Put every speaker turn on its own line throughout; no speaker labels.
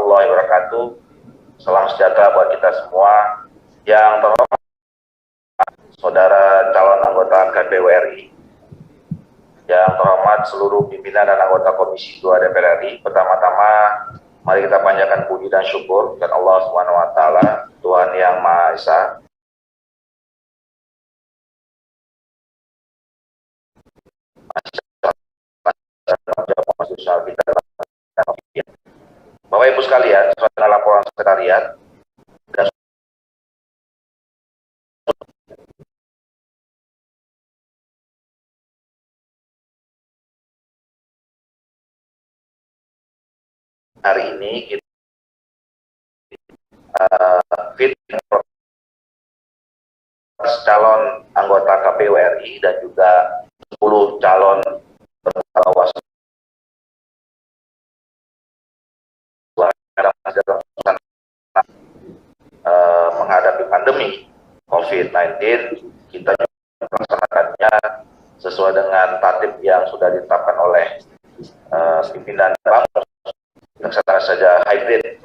warahmatullahi wabarakatuh. Salam sejahtera buat kita semua. Yang terhormat saudara calon anggota KPU RI, yang terhormat seluruh pimpinan dan anggota Komisi 2 DPR RI. Pertama-tama mari kita panjatkan puji dan syukur kepada Allah Subhanahu wa taala, Tuhan yang Maha Esa. Bapak Ibu sekalian, sesuai laporan sekretariat dan hari ini kita fit calon anggota KPU RI dan juga 10 calon Bawaslu menghadapi pandemi COVID-19. Kita melaksanakannya sesuai dengan tatib yang sudah ditetapkan oleh pimpinan Bamus. Laksanakan saja hybrid.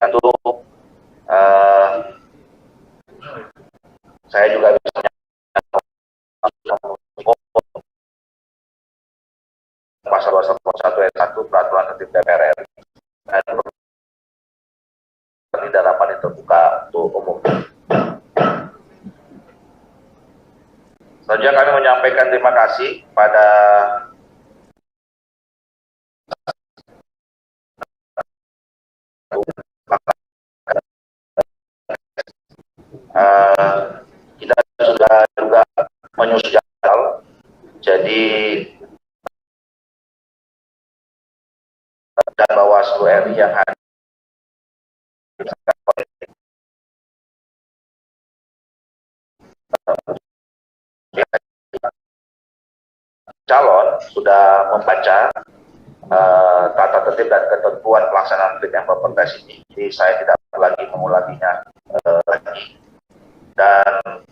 Tentu saya juga bisa pasal 211 ayat 1 peraturan tertib DPR RI dan tidak dapat terbuka untuk umum. Selanjutnya kami menyampaikan terima kasih pada kita sudah juga menyusun jadwal, jadi dan Bawaslu RI yang hadir calon sudah membaca tata tertib dan ketentuan pelaksanaan fit and proper test ini, jadi saya tidak lagi mengulanginya lagi. Dan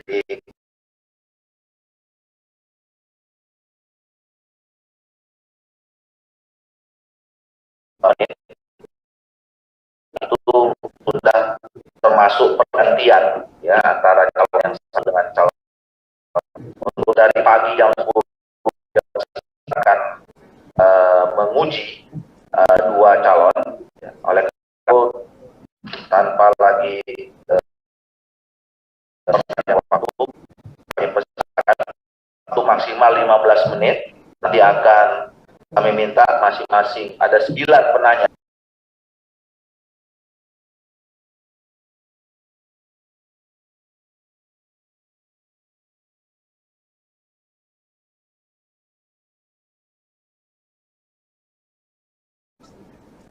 jadi itu sudah termasuk pergantian ya antara calon yang satu dengan calon. Untuk dari pagi jam 10 akan menguji 2 calon ya. Oleh itu tanpa lagi waktu maksimal 15 menit, nanti akan kami minta masing-masing ada 9 penanya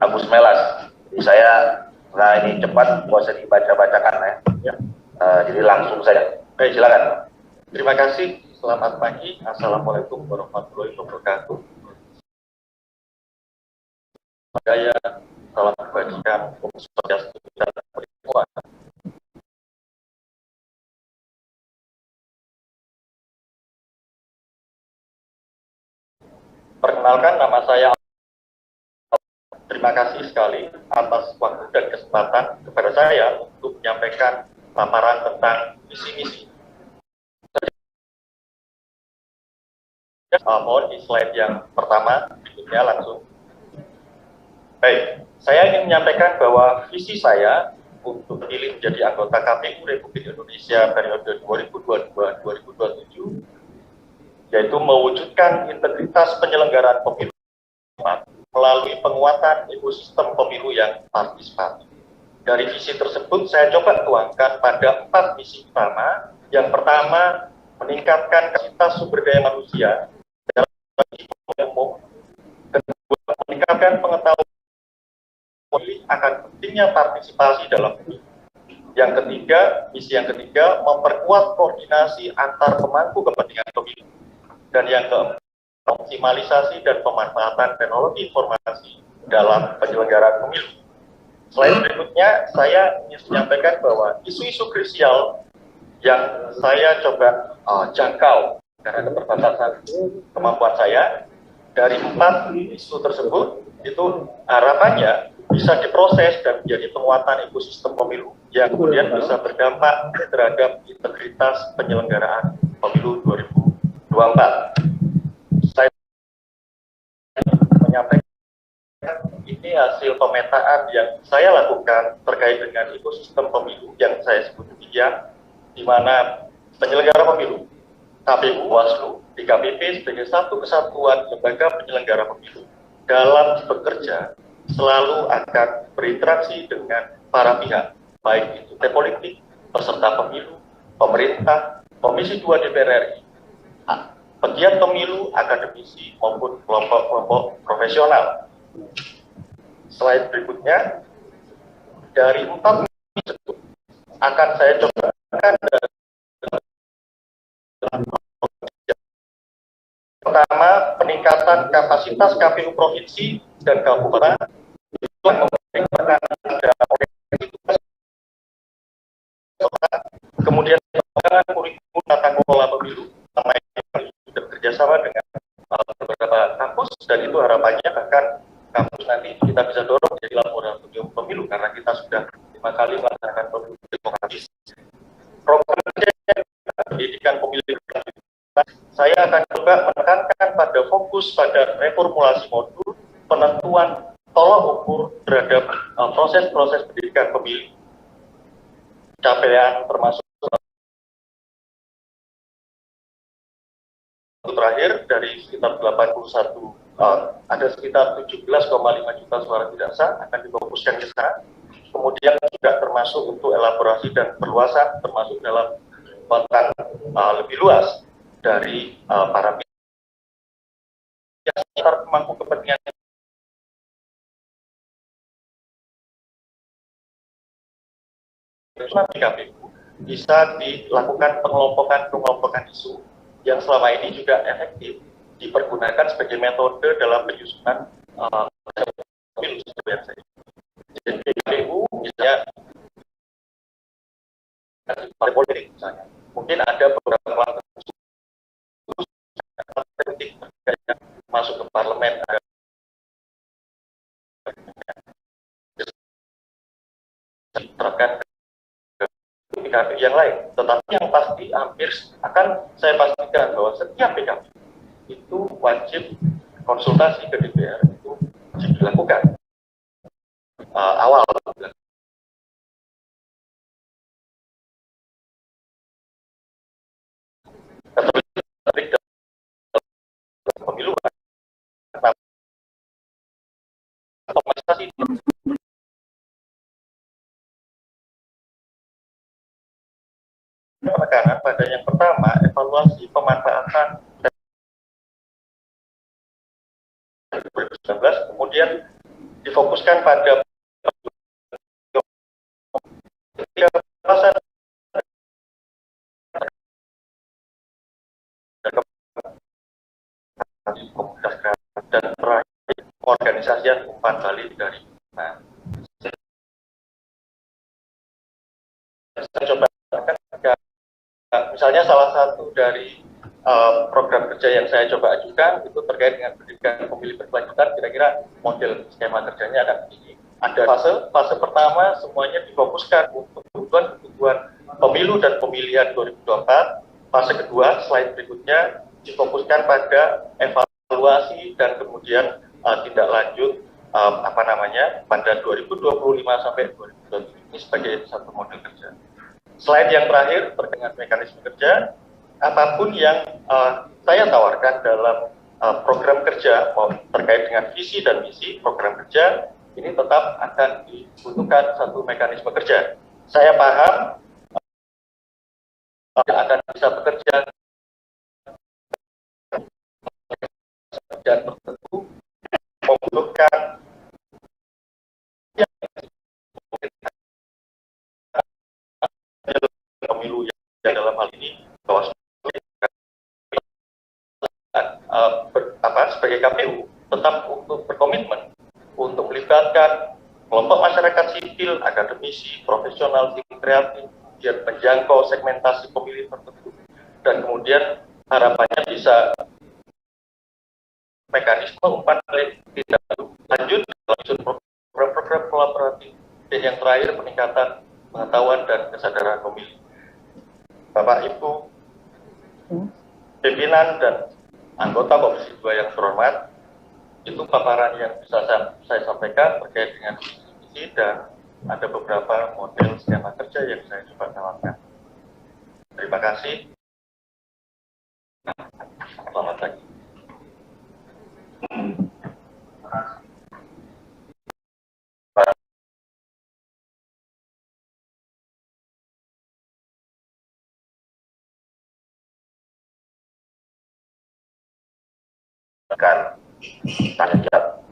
Agus Melas. Jadi saya, nah ini cepat, nggak usah dibaca-bacakan ya. Jadi langsung saja. Baik, silakan.
Terima kasih. Selamat pagi. Assalamualaikum warahmatullahi wabarakatuh. Saya salam kebajikan untuk Swastiastu dan semua. Perkenalkan, nama saya. Terima kasih sekali atas waktu dan kesempatan kepada saya untuk menyampaikan paparan tentang misi-misi. Mohon di slide yang pertama, berikutnya langsung. Baik, saya ingin menyampaikan bahwa visi saya untuk terpilih menjadi anggota KPU Republik Indonesia periode 2022-2027, yaitu mewujudkan integritas penyelenggaraan pemilu melalui penguatan ekosistem pemilu yang partisipatif. Dari visi tersebut, saya coba tuangkan pada 4 misi utama. Yang pertama, meningkatkan kapasitas sumber daya manusia dalam umum. Kedua, meningkatkan pengetahuan akan pentingnya partisipasi dalam pemilu. Yang ketiga, misi yang ketiga, memperkuat koordinasi antar pemangku kepentingan pemilu. Dan yang keempat, optimalisasi dan pemanfaatan teknologi informasi dalam penyelenggaraan pemilu. Selain berikutnya, saya ingin menyampaikan bahwa isu-isu krusial yang saya coba jangkau karena keterbatasan kemampuan saya. Dari 4 isu tersebut, itu harapannya bisa diproses dan menjadi penguatan ekosistem pemilu yang kemudian bisa berdampak terhadap integritas penyelenggaraan pemilu 2024. Saya menyampaikan ini hasil pemetaan yang saya lakukan terkait dengan ekosistem pemilu yang saya sebut demikian, di mana penyelenggara pemilu, KPU, Bawaslu, DKPP sebagai satu kesatuan lembaga penyelenggara pemilu dalam bekerja selalu akan berinteraksi dengan para pihak, baik itu partai politik, peserta pemilu, pemerintah, Komisi 2 DPR RI, pegiat pemilu, akademisi, maupun kelompok-kelompok profesional. Slide berikutnya, dari 4 tersebut akan saya coba pertama, peningkatan kapasitas KPU provinsi dan kabupaten itu memberikan kemudian pengembangan kurikulum tata kelola pemilu yang sudah bekerjasama dengan beberapa kampus, dan itu harapannya akan kampus nanti kita bisa dorong jadi laboratorium pemilu karena kita sudah 5 kali melaksanakan pemilu demokratis. Program pendidikan pemilih, saya akan coba menekankan pada fokus pada reformulasi modul, penentuan tolak ukur terhadap proses-proses pendidikan pemilih, capaian termasuk terakhir dari sekitar 81, ada sekitar 17,5 juta suara tidak sah akan difokuskan ke sana. Kemudian juga termasuk untuk elaborasi dan perluasan, termasuk dalam konten lebih luas dari para pihak sekitar pemangku kepentingan di KPU bisa dilakukan pengelompokan isu yang selama ini juga efektif dipergunakan sebagai metode dalam penyusunan pemilu. Jadi KPU misalnya partai politik misalnya, mungkin ada beberapa politik yang masuk ke parlemen diterapkan ke PKP yang lain, tetapi yang pasti hampir akan saya pastikan bahwa setiap PKP itu wajib konsultasi ke DPR, itu wajib dilakukan awal. Pemilu otomatisasi penekanan pada yang pertama, evaluasi pemanfaatan 2019, kemudian difokuskan pada komunitas dan terakhir organisasi umpan balik dari saya coba misalnya salah satu dari program kerja yang saya coba ajukan itu terkait dengan pendidikan pemilih berkelanjutan. Kira-kira model skema kerjanya akan begini. Ada fase pertama semuanya difokuskan untuk kebutuhan pemilu dan pemilihan 2024. Fase kedua, slide berikutnya, difokuskan pada evaluasi dan kemudian tindak lanjut pada 2025 sampai 2027 ini sebagai satu model kerja. Slide yang terakhir terkait dengan mekanisme kerja, apapun yang saya tawarkan dalam program kerja terkait dengan visi dan misi program kerja, ini tetap akan dibutuhkan satu mekanisme kerja. Saya paham akan bisa bekerja dan tertentu membutuhkan pemilu yang dalam hal ini Bawaslu sebagai KPU tetap untuk berkomitmen untuk melibatkan kelompok masyarakat sipil, akademisi, profesional, tim kreatif, biar menjangkau segmentasi pemilih tertentu, dan kemudian harapannya bisa mekanisme umpan balik tidak lanjut lanjut program kolaboratif, dan yang terakhir peningkatan pengetahuan dan kesadaran pemilih. Bapak Ibu pimpinan dan anggota Komisi 2 yang terhormat, itu paparan yang bisa saya sampaikan terkait dengan visi dan ada beberapa model skema kerja yang saya coba tawarkan. Terima kasih. Selamat pagi.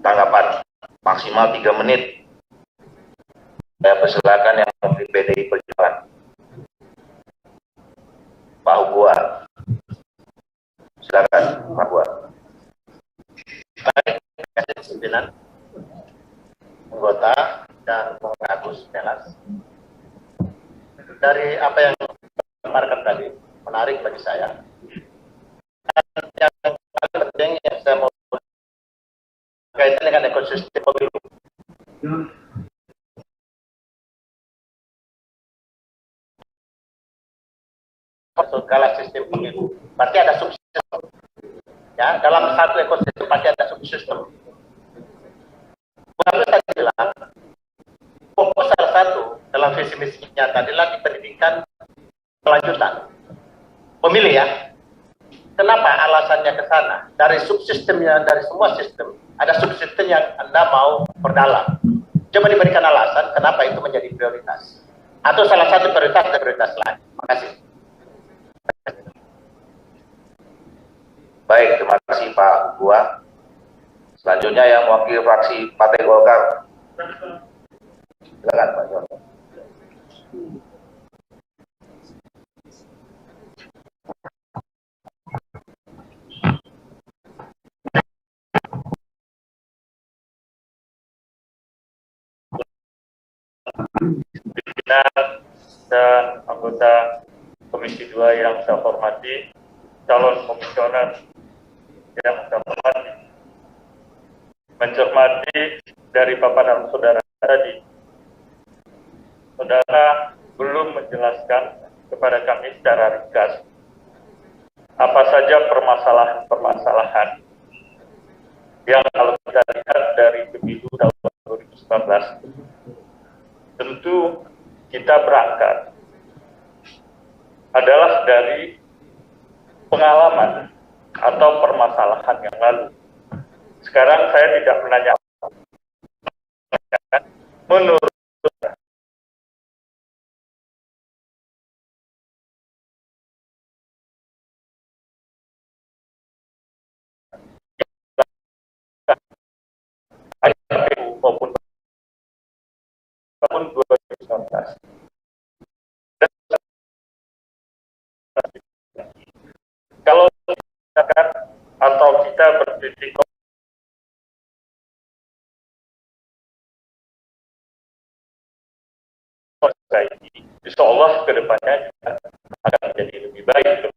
Tanggapan maksimal 3 menit. Saya persilakan yang memberi PDI Perjuangan. Pak Hugua. Silakan Pak Hugua.
Baik, terima kasih pimpinan, anggota, dan Bung Agus Melas. Dari apa yang dipaparkan tadi, menarik bagi saya. Dan yang paling penting yang saya mau kaitan dengan ekosistem pemilu. Segala sistem pemilu, berarti ada subsistem. Ya, dalam satu ekosistem pasti ada subsistem. Lalu saya bilang, fokus salah satu dalam visi misinya tadilah di pendidikan kelanjutan pemilih ya. Kenapa alasannya ke sana? Dari subsistemnya, dari semua sistem, ada subsistem yang Anda mau perdalam. Coba diberikan alasan kenapa itu menjadi prioritas. Atau salah satu prioritas dan prioritas lain. Terima kasih.
Baik, terima kasih Pak Hugua. Selanjutnya yang mewakili fraksi Partai Golkar. Silakan Pak Jono.
Pimpinan dan anggota Komisi 2 yang saya hormati, calon komisioner yang saya hormati, mencermati dari paparan saudara tadi, saudara belum menjelaskan kepada kami secara ringkas apa saja permasalahan-permasalahan yang kalau kita lihat dari pemilu tahun 2019, tentu kita berangkat adalah dari pengalaman atau permasalahan yang lalu. Sekarang saya tidak menanya menurut KPU maupun 2019. Kalau misalkan atau kita bertitik ini, insya Allah ke depannya juga akan menjadi lebih baik.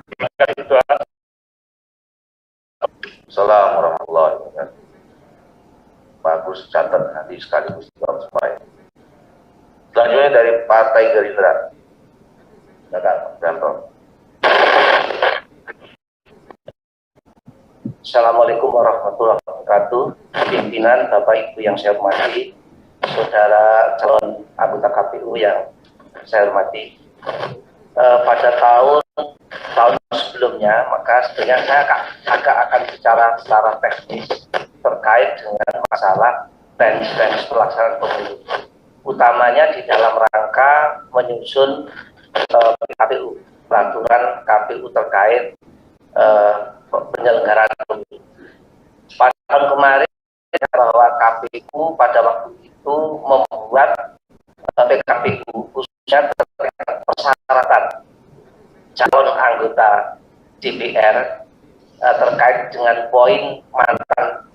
Terima kasih Tuhan.
Assalamualaikum warahmatullahi wabarakatuh. Bagus, catat nanti sekaligus jawab semuanya. Selanjutnya dari Partai Gerindra. Silakan Pak Janto.
Assalamualaikum warahmatullahi wabarakatuh. Pimpinan, Bapak Ibu yang saya hormati, saudara calon anggota KPU yang saya hormati. Pada tahun sebelumnya, maka sebenarnya saya agak akan bicara secara teknis terkait dengan masalah teknis pelaksanaan pemilu, utamanya di dalam rangka menyusun KPU, peraturan KPU terkait penyelenggaraan pemilu. Pada tahun kemarin bahwa KPU pada waktu itu membuat PKPU khususnya terkait persyaratan calon anggota DPR terkait dengan poin mantan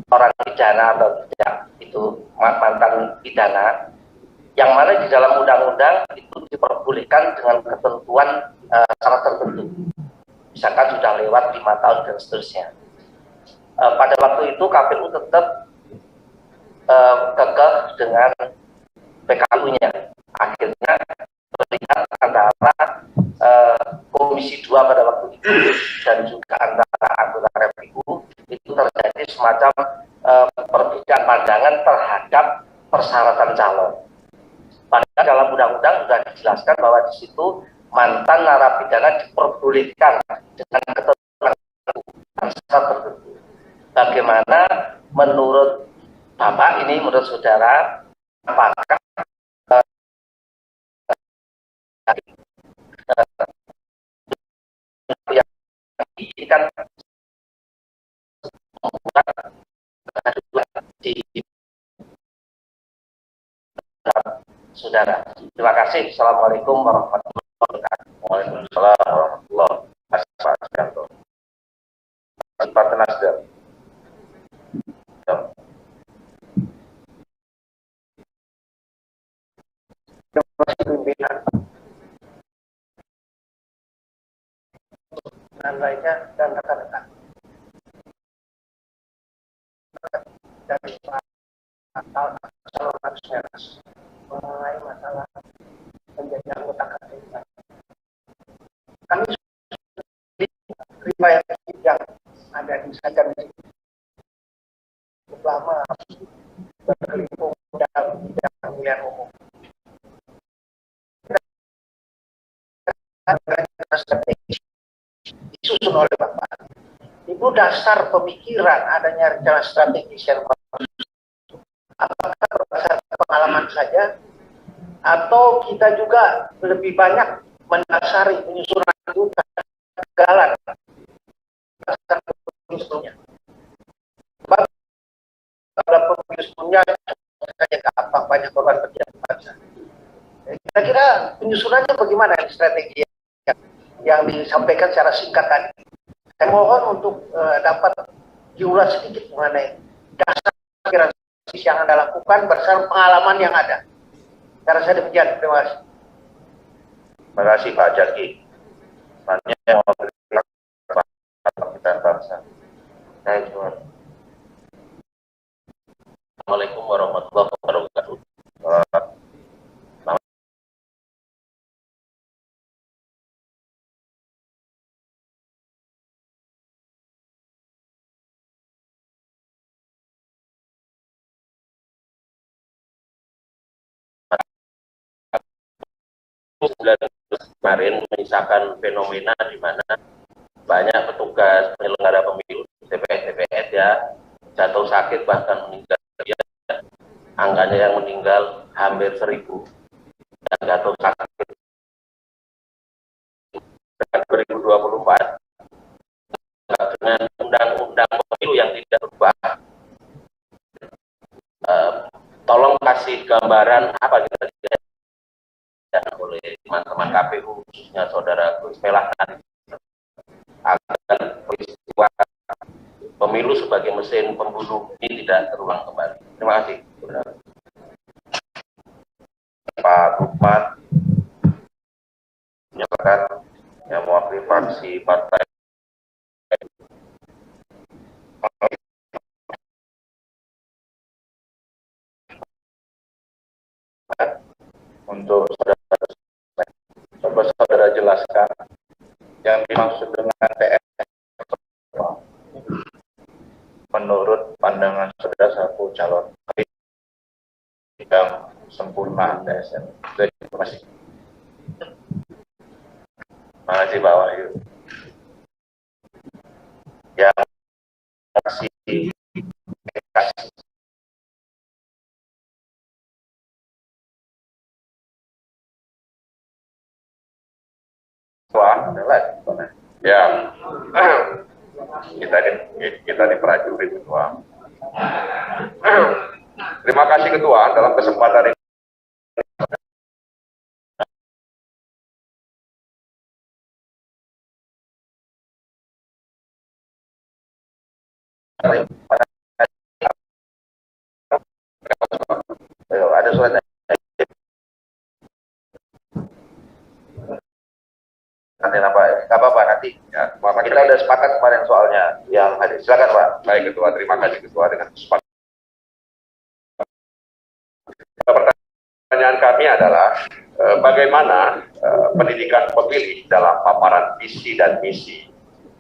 orang pidana atau tidak, itu mantan pidana, yang mana di dalam undang-undang itu diperbolehkan dengan ketentuan syarat tertentu. misalkan sudah lewat 5 tahun dan seterusnya. Pada waktu itu KPU tetap kekeh dengan PKU-nya. Akhirnya terlihat antara Komisi 2 pada waktu itu dan juga antara anggota KPU itu terjadi semacam perbedaan pandangan terhadap persyaratan calon. Padahal dalam undang-undang sudah dijelaskan bahwa di situ mantan narapidana diperbolehkan dengan ketentuan tertentu. Bagaimana menurut Bapak ini, menurut saudara, apakah yang ini kan membuat di saudara. Terima kasih. Assalamualaikum warahmatullahi wabarakatuh.
Waalaikumsalam warahmatullahi wabarakatuh. Partai Nasdem.
Pimpinan dan lainnya dan rekan-rekan dari calon aspirasi mengenai masalah menjadi anggota KPU. Kami riwayat yang ada di Sajan cukup lama berkelimpung dalam bidang pemilihan umum. Strategi disusun oleh Bapak. Itu dasar pemikiran adanya rencana strategis yang apakah berdasarkan pengalaman saja atau kita juga lebih banyak mendasari penyusunan itu kegagalan penyusunnya. Pada penyusunnya saja gampang, banyak korban bangsa. Kira-kira penyusunannya bagaimana strategi yang disampaikan secara singkat tadi? Saya mohon untuk dapat diulas sedikit mengenai dasar pikiran yang Anda lakukan berdasarkan pengalaman yang ada. Cara saya demikian. Terima kasih.
Terima kasih Pak Jaki. Selanjutnya mau kita bangsa.
Assalamualaikum warahmatullahi wabarakatuh. Kemarin menyisakan fenomena di mana banyak petugas penyelenggara pemilu TPS ya jatuh sakit bahkan meninggal. Angkanya yang meninggal hampir 1.000 yang jatuh sakit. Dan 2024 dengan undang-undang pemilu yang tidak berubah, tolong kasih gambaran apa kira-kira oleh teman-teman KPU khususnya saudara Gus Melah tadi agar peristiwa pemilu sebagai mesin pembunuh ini tidak terulang kembali. Terima kasih.
Pak Lukman menyatakan yang mewakili fraksi partai untuk saudara jelaskan yang dimaksud dengan TS menurut pandangan saudara selaku calon yang sempurna TSN. Terima kasih. Terima kasih Pak Wahyu. Yang fraksi PKS. Wah, ya, kita di prajurit ketua. Terima kasih ketua dalam kesempatan ini. Ada suratnya. Nanti apa? Nggak apa-apa nanti. Ya, kita udah sepakat kemarin soalnya yang hadir. Silakan Pak. Baik Ketua, terima kasih Ketua dengan kesempatan. Pertanyaan kami adalah bagaimana pendidikan pemilih dalam paparan visi dan misi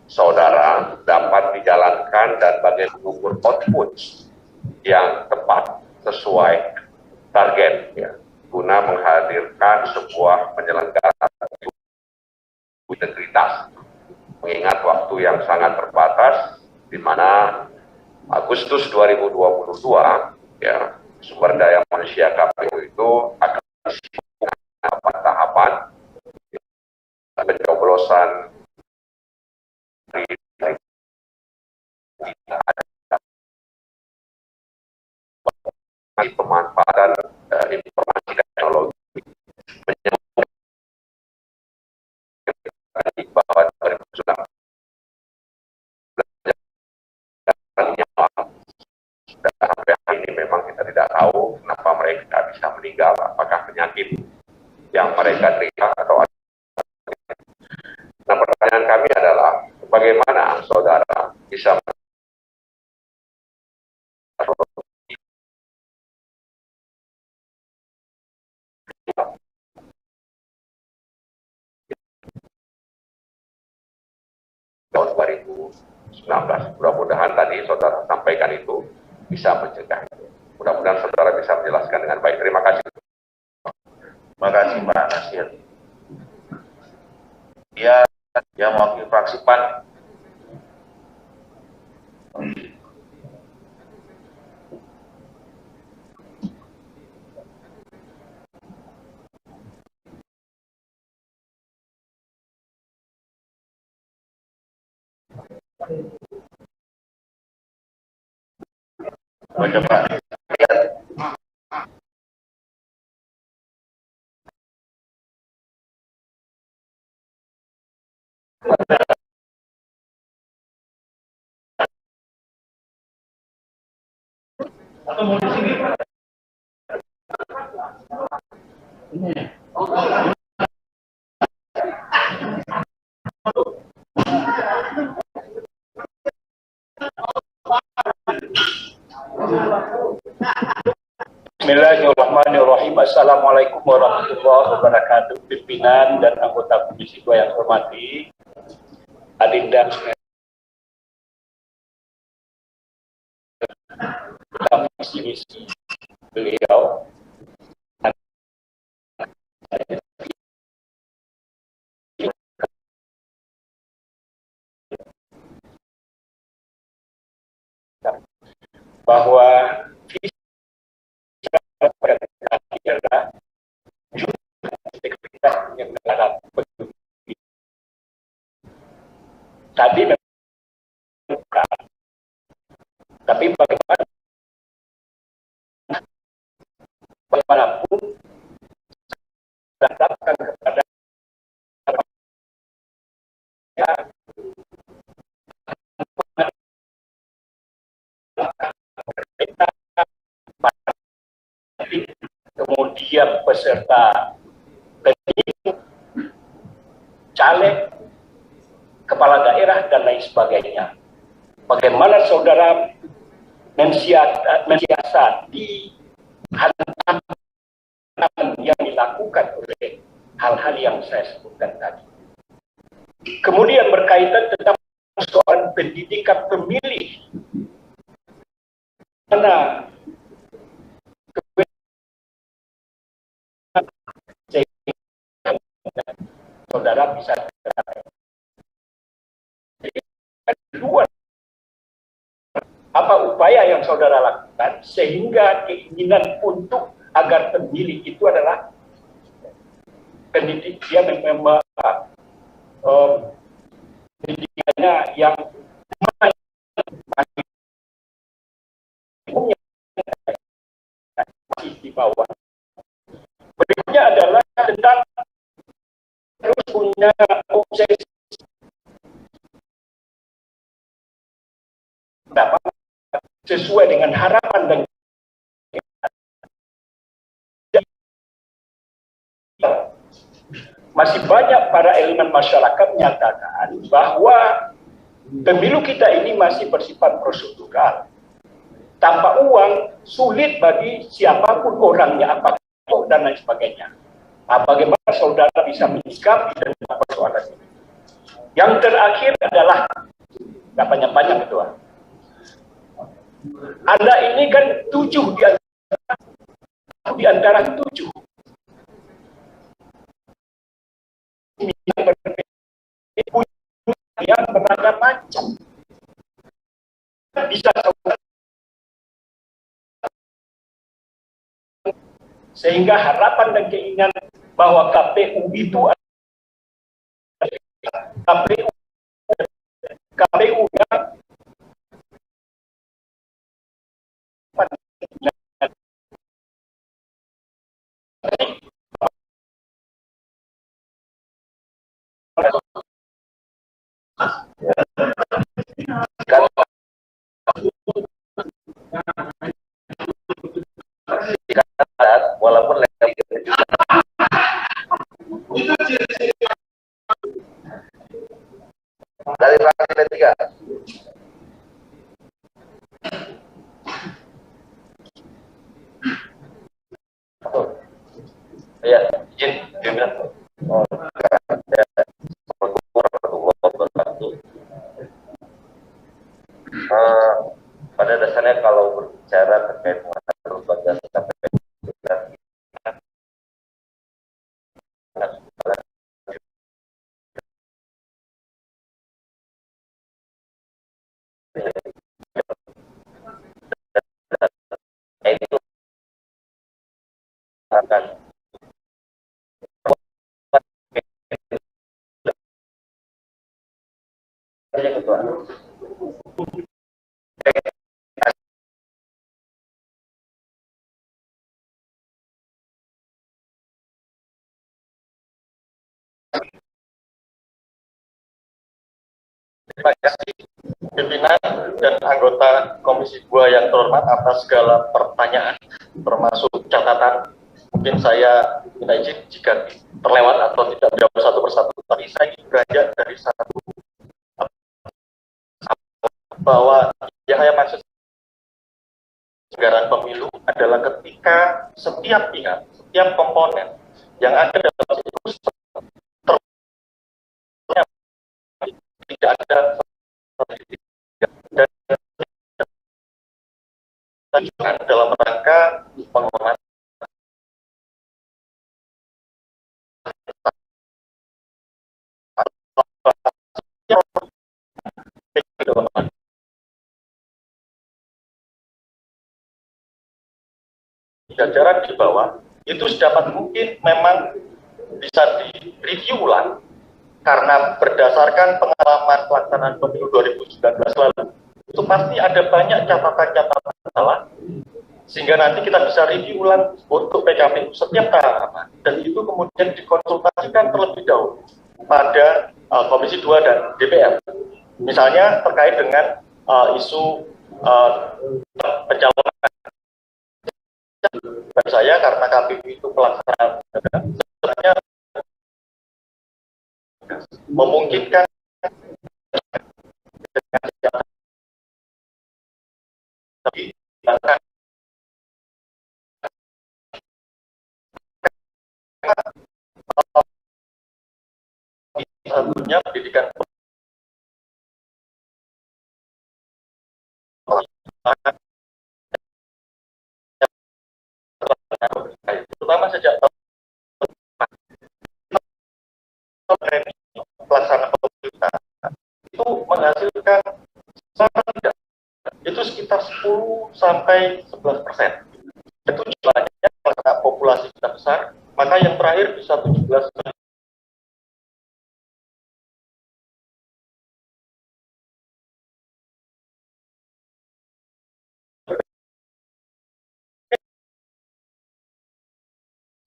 saudara dapat dijalankan dan bagaimana mengukur output yang tepat sesuai target ya, guna menghadirkan sebuah penyelenggaraan integritas mengingat waktu yang sangat terbatas di mana Agustus 2022 ya sumber daya manusia KPU itu akan tahapan pencoblosan pemanfaatan informasi teknologi bahwa 2019 sampai hari ini memang kita tidak tahu kenapa mereka bisa meninggal, apakah penyakit yang mereka derita atau ada. Nah, pertanyaan kami adalah bagaimana saudara bisa tahun 2019. Mudah-mudahan tadi saudara sampaikan itu bisa mencegah. Mudah-mudahan saudara bisa menjelaskan dengan baik. Terima kasih. Terima kasih Pak Nasir. Ya, yang mewakili fraksi PAN. Baca Pak. Atau mau di sini?
Bismillahirrahmanirrahim. Assalamualaikum warahmatullahi wabarakatuh. Pimpinan dan anggota Komisi 2 yang hormati, Adinda visi misi beliau bahwa visi adalah integritas yang dalam tadi bukan, tapi bagaimanapun datangkan kepada ya, kemudian peserta pemilu, caleg, kepala daerah dan lain sebagainya. Bagaimana saudara mensiasati hantaman yang dilakukan oleh hal-hal yang saya sebutkan tadi. Kemudian berkaitan tentang soal pendidikan pemilih, mana saudara bisa kedua, apa upaya yang saudara lakukan sehingga keinginan untuk agar pemilih itu adalah pendidikan pendidikannya yang masih di bawah. Berikutnya adalah tentang terus punya obsesi sesuai dengan harapan dan masih banyak para elemen masyarakat menyatakan bahwa Pemilu kita ini masih bersifat prosedural. Tanpa uang, sulit bagi siapapun orangnya, apa dan lain sebagainya. Nah, bagaimana saudara bisa menyikapi dengan persoalan ini? Yang terakhir adalah, nggak panjang-panjang Ketua. Anda ini kan 7 di antara 7. Yang bermacam-macam. Bisa sehingga harapan dan keinginan bahwa KPU itu KPU yang
walaupun legal dari fraksi P3. Ya, izin dibilang. Pada dasarnya kalau berbicara terkait mengenai lembaga KPU, itu akan ketua. Terima kasih pimpinan dan anggota Komisi 2 yang terhormat atas segala pertanyaan, termasuk catatan. Mungkin saya minta izin jika terlewat atau tidak menjawab satu persatu, tapi saya ingin beranjak dari satu bahwa yang saya maksud anggaran pemilu adalah ketika setiap pihak, setiap komponen yang ada dalam situ tidak ada dan dalam rangka penghormatan jajaran di bawah itu sedapat mungkin memang bisa direview ulang karena berdasarkan pengalaman pelaksanaan pemilu 2019 lalu itu pasti ada banyak catatan-catatan salah sehingga nanti kita bisa review ulang untuk PKPU setiap tahapan dan itu kemudian dikonsultasikan terlebih dahulu pada Komisi 2 dan DPR misalnya terkait dengan isu pencalonan saya karena KPU itu pelaksanaan sebenarnya memungkinkan tapi satunya pendidikan terutama sejak pelaksanaan pemerintah itu menghasilkan tidak itu sekitar 10 sampai 11%. Itu jumlahnya karena populasi kita besar, maka yang terakhir bisa 17.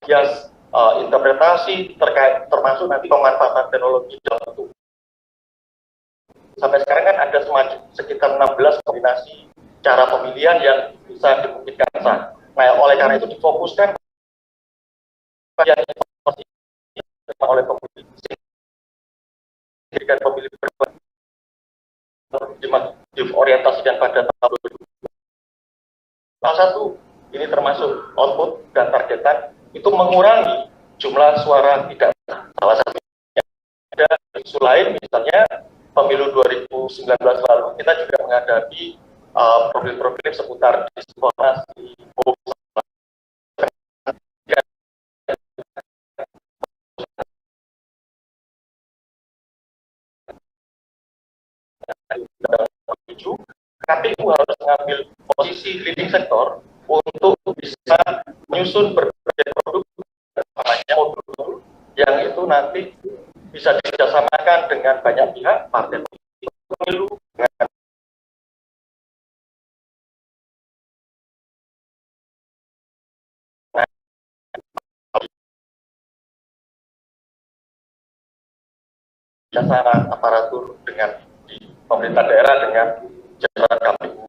Yes, interpretasi terkait termasuk nanti pemanfaatan teknologi dalam itu. Sampai sekarang kan ada sekitar 16 kombinasi cara pemilihan yang bisa dimungkinkan sah. Nah, oleh karena itu difokuskan yang oleh pemilih, pemilih
diorientasikan pada tahun 2020. Salah satu ini termasuk output dan targetan itu mengurangi jumlah suara tidak sah. Salah satunya ada isu lain, misalnya pemilu 2019 lalu kita juga menghadapi problem-problem seputar disinformasi, hoax, KPU harus mengambil posisi leading sektor untuk bisa menyusun berbagai produk, namanya modul yang itu nanti bisa dikerjasamakan dengan banyak pihak, partai politik, pemilu, dengan jasara aparatur dengan di pemerintah daerah dengan jajaran KPU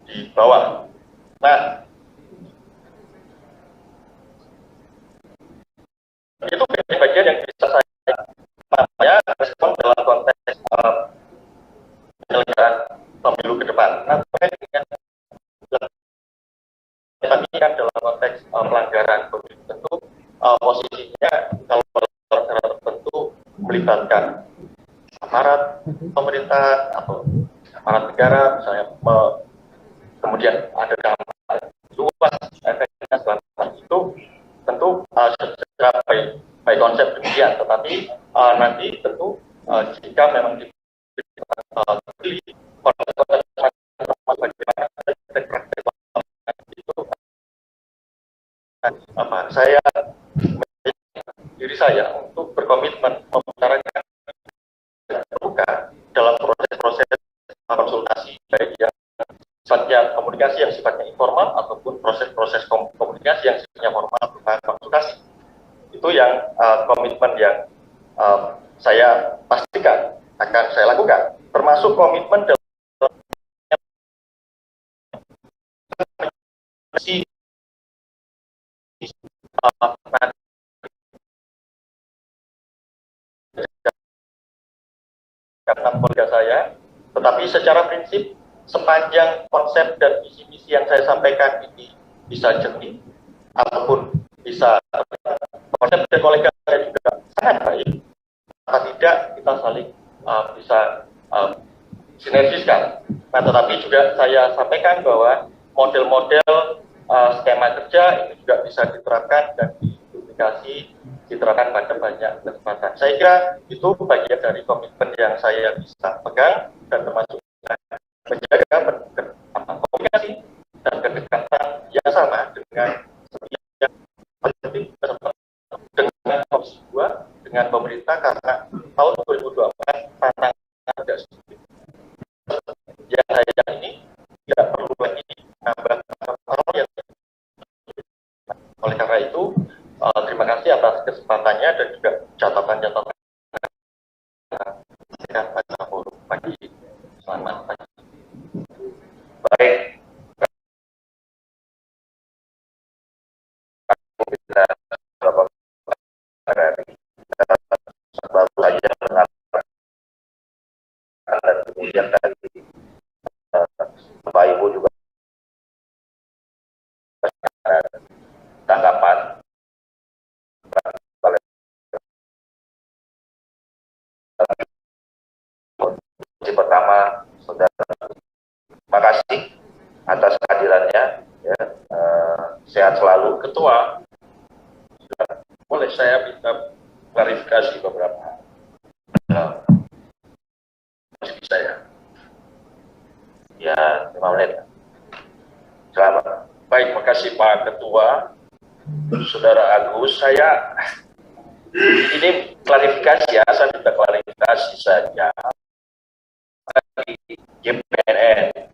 di bawah. Nah, itu bagian yang bisa saya respon dalam konteks penyelenggaraan pemilu ke depan. Nah, terkait dengan tadi kan dalam konteks pelanggaran pemilu, tentu posisinya kalau secara tertentu melibatkan aparat pemerintah atau aparat negara, misalnya kemudian ada dampak luas efeknya selama itu, tentu secara baik konsep demikian, tetapi nanti tentu jika memang dipilih konsep bagaimana praktek itu, saya diri saya untuk berkomitmen membicarakan terbuka dalam proses-proses konsultasi, baik yang sifatnya komunikasi yang sifatnya informal ataupun proses-proses komunikasi yang sifatnya formal berupa konsultasi. Itu yang komitmen yang saya pastikan akan saya lakukan, termasuk komitmen dalam karena keluarga saya, tetapi secara prinsip sepanjang konsep dan visi misi yang saya sampaikan ini bisa jernih ataupun bisa konsep dan kolega saya juga sangat baik, maka tidak kita saling bisa sinergiskan. Nah, tetapi juga saya sampaikan bahwa model-model skema kerja ini juga bisa diterapkan dan diduplikasi, diterapkan pada banyak kesempatan. Saya kira itu bagian dari komitmen yang saya bisa pegang dan termasuk menjaga komunikasi dan kedekatan yang sama dengan yang penting dengan Komisi 2 dengan pemerintah, karena tahun 2024 tantangan tidak sedikit. Yang saya ini tidak perlu lagi menambah hal yang. Oleh karena itu, terima kasih atas kesempatannya dan juga catatan-catatan. Pagi, selamat pagi.
Baik, kita beberapa hari baru saja mendengarkan dan kemudian tadi Bapak Ibu juga tanggapan. Pertama, saudara, terima kasih atas kehadirannya. Ya, sehat selalu, Ketua. Boleh saya minta klarifikasi beberapa masih bisa ya? Ya, 5 menit. Selamat. Baik, makasih Pak Ketua. Saudara Agus, saya ini klarifikasi ya, saya minta klarifikasi saja. Di JPNN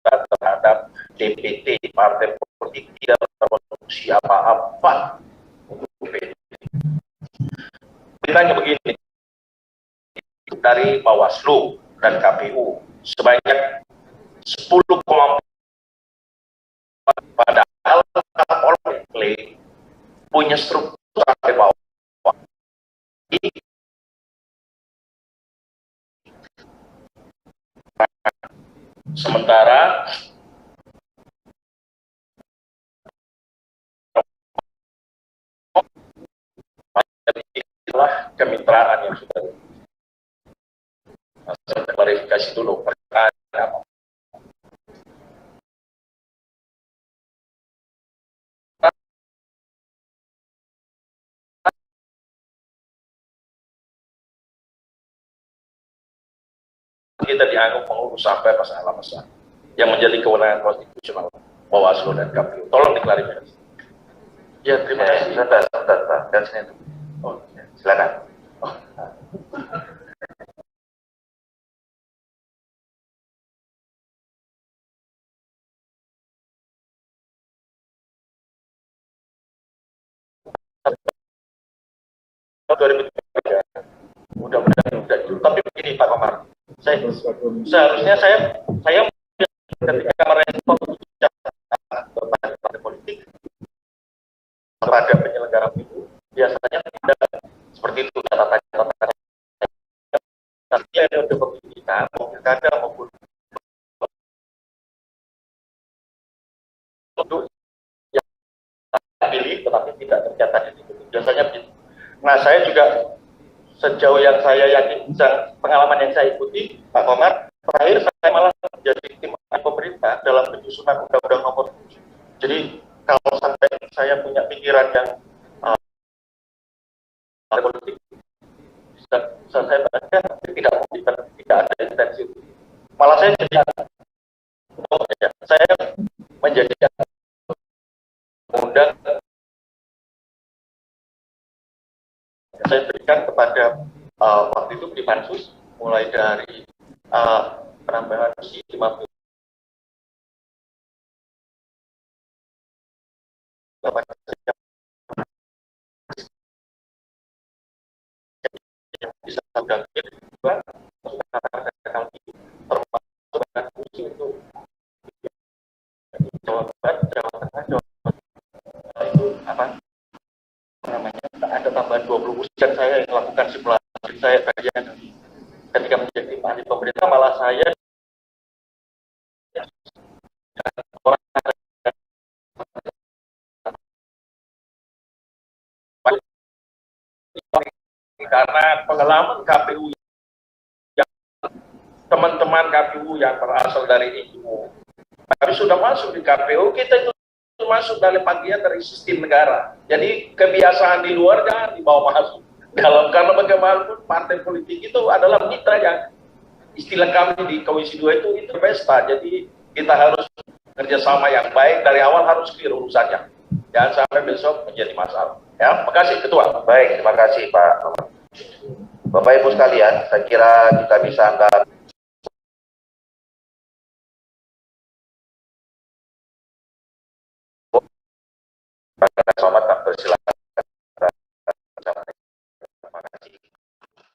terhadap DPT partai politik tidak berfungsi apa-apa untuk DPT. Beritanya begini, dari Bawaslu dan KPU sebanyak 10,4, padahal Kapolri klaim punya struktur sampai bawah.
Sementara itulah kemitraan yang sudah saya klarifikasi dulu perkara apa. Kita dianggap mengurus sampai masalah-masalah yang menjadi kewenangan konstitusional Bawaslu dan KPU. Tolong diklarifikasi. Ya, terima kasih.
Sebentar. Dan sini. Oh, silakan.
Oh. Mudah-mudahan tidak dulu. Tapi begini Pak Komar, seharusnya saya ketika merespon partai politik kepada penyelenggara pemilu biasanya tidak seperti itu catatan-catatan periode pemilu kita mau pilkada maupun untuk yang pilih tetapi tidak tercatat di situ biasanya begitu. Nah saya juga sejauh yang saya yakin pengalaman yang saya ikuti Pak Komar, terakhir saya malah menjadi tim pemerintah dalam penyusunan Undang-Undang Nomor 7. Jadi kalau sampai saya punya pikiran yang politik, bisa saya baca tidak ada intensi. Malah saya jadi saya menjadi undang saya berikan kepada waktu itu di Pansus mulai dari penambahan usia 50 yang bisa dampir juga termasuk dengan usia itu Jawa Barat, Jawa Tengah, Jawa Barat itu apa namanya ada tambahan 20 usia saya yang melakukan simulasi saya bagian ketika menjadi ahli pemerintah malah saya orang karena pengalaman KPU yang teman-teman KPU yang berasal dari NGO tapi sudah masuk di KPU kita itu masuk dari bagian dari sistem negara jadi kebiasaan di luar jangan dibawa masuk dalam karena bagaimanapun partai politik itu adalah mitra yang istilah kami di Komisi 2 itu pesta jadi kita harus kerjasama yang baik dari awal harus clear urusannya jangan sampai besok menjadi masalah ya terima kasih Ketua.
Baik, terima kasih Pak. Bapak Ibu sekalian, saya kira kita bisa